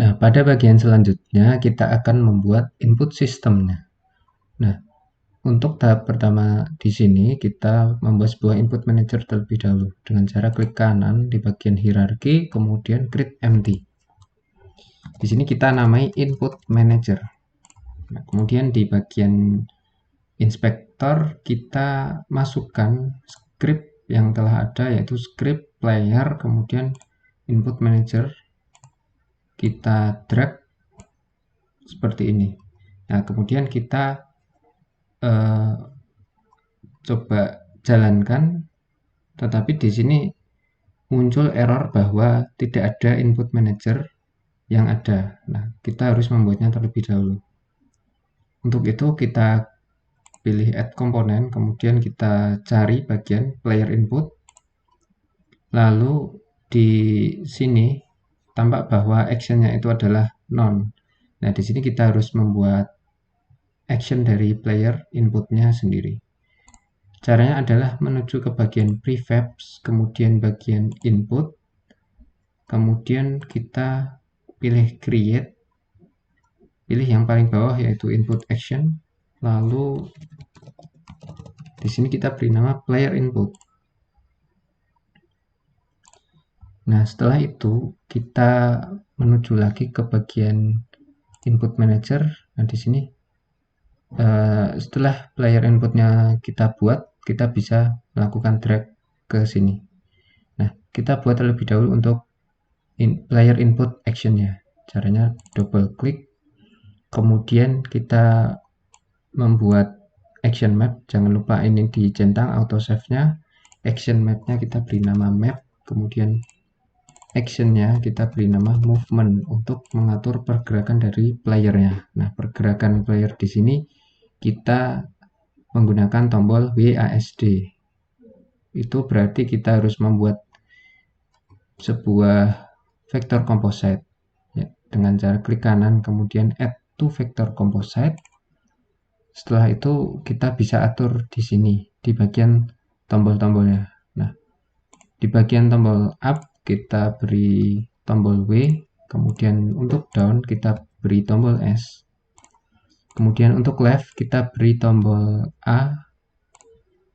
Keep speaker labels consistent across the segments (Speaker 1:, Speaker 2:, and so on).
Speaker 1: Nah, pada bagian selanjutnya kita akan membuat input sistemnya. Nah, untuk tahap pertama di sini kita membuat sebuah input manager terlebih dahulu dengan cara klik kanan di bagian hierarki, kemudian create empty. Di sini kita namai input manager. Nah, kemudian di bagian inspektor kita masukkan script yang telah ada, yaitu script player, kemudian input manager kita drag seperti ini. Nah, kemudian kita coba jalankan, tetapi di sini muncul error bahwa tidak ada input manager yang ada. Nah, kita harus membuatnya terlebih dahulu. Untuk itu kita pilih add komponen, kemudian kita cari bagian player input, lalu di sini tampak bahwa actionnya itu adalah none. Nah, di sini kita harus membuat action dari player inputnya sendiri. Caranya adalah menuju ke bagian prefabs, kemudian bagian input, kemudian kita pilih create, pilih yang paling bawah yaitu input action, lalu di sini kita beri nama player input. Nah, setelah itu kita menuju lagi ke bagian input manager. Nah, di sini setelah player inputnya kita buat, kita bisa melakukan drag ke sini. Nah, kita buat terlebih dahulu untuk player input actionnya. Caranya double klik, kemudian kita membuat action map. Jangan lupa ini dicentang autosave-nya. Action map-nya kita beri nama map, kemudian actionnya kita beri nama movement untuk mengatur pergerakan dari playernya. Nah, pergerakan player di sini kita menggunakan tombol WASD. Itu berarti kita harus membuat sebuah vector composite ya, dengan cara klik kanan kemudian add to vector composite. Setelah itu kita bisa atur di sini di bagian tombol-tombolnya. Nah, di bagian tombol up kita beri tombol W, kemudian untuk down kita beri tombol S, kemudian untuk left kita beri tombol A,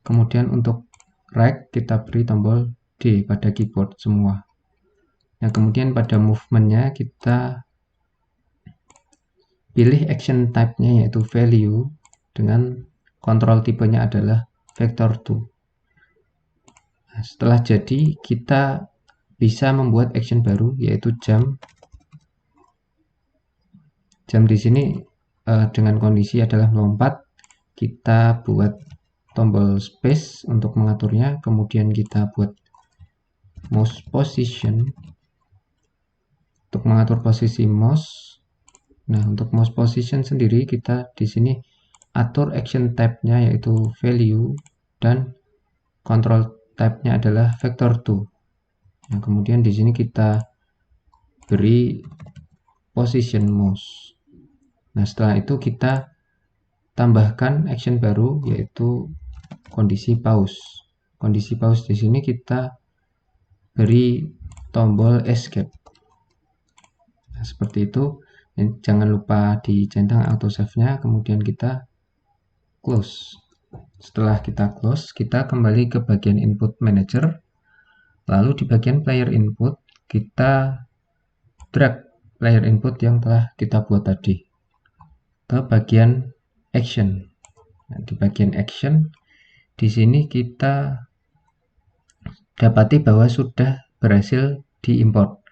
Speaker 1: kemudian untuk right kita beri tombol D pada keyboard semua. Nah, kemudian pada movementnya kita pilih action type-nya yaitu value dengan kontrol tipenya adalah vector2. Nah, setelah jadi kita bisa membuat action baru yaitu jump. Jump di sini dengan kondisi adalah melompat. Kita buat tombol space untuk mengaturnya, kemudian kita buat mouse position untuk mengatur posisi mouse. Nah, untuk mouse position sendiri kita di sini atur action type-nya yaitu value dan control type-nya adalah vector2. Nah, kemudian di sini kita beri position mouse. Nah, setelah itu kita tambahkan action baru yaitu kondisi pause. Kondisi pause di sini kita beri tombol escape. Nah, seperti itu. Jangan lupa dicentang autosave-nya, kemudian kita close. Setelah kita close, kita kembali ke bagian input manager. Lalu di bagian player input, kita drag player input yang telah kita buat tadi ke bagian action. Nah, di bagian action, di sini kita dapati bahwa sudah berhasil diimport.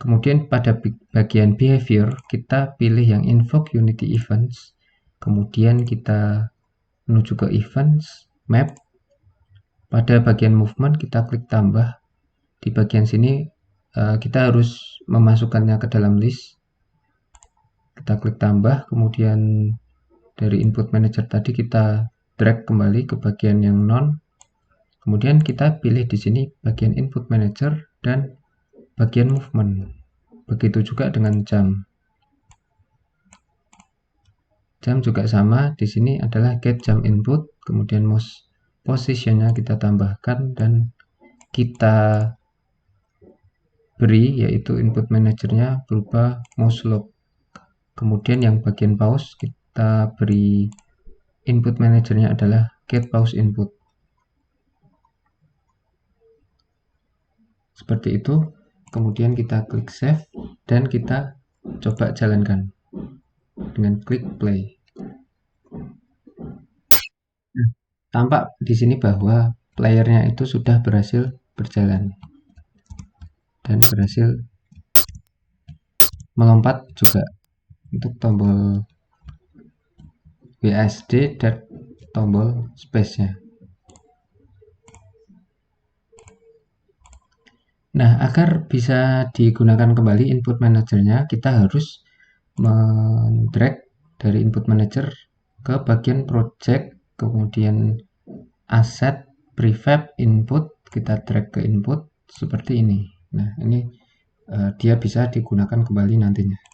Speaker 1: Kemudian pada bagian behavior, kita pilih yang invoke unity events. Kemudian kita menuju ke events, map. Pada bagian movement, kita klik tambah. Di bagian sini, kita harus memasukkannya ke dalam list. Kita klik tambah, kemudian dari input manager tadi kita drag kembali ke bagian yang non. Kemudian kita pilih di sini bagian input manager dan bagian movement. Begitu juga dengan jump. Jump juga sama, di sini adalah get jump input, kemudian mouse positionnya kita tambahkan dan kita beri, yaitu input manajernya berupa mouse lock. Kemudian yang bagian pause kita beri input manajernya adalah get pause input. Seperti itu. Kemudian kita klik save dan kita coba jalankan dengan klik play. Nah, tampak di sini bahwa playernya itu sudah berhasil berjalan dan berhasil melompat juga untuk tombol WASD dan tombol space-nya. Nah, agar bisa digunakan kembali input manajernya, kita harus mendrag dari input manager ke bagian project, kemudian asset, prefab, input, kita drag ke input seperti ini. Nah, ini dia bisa digunakan kembali nantinya.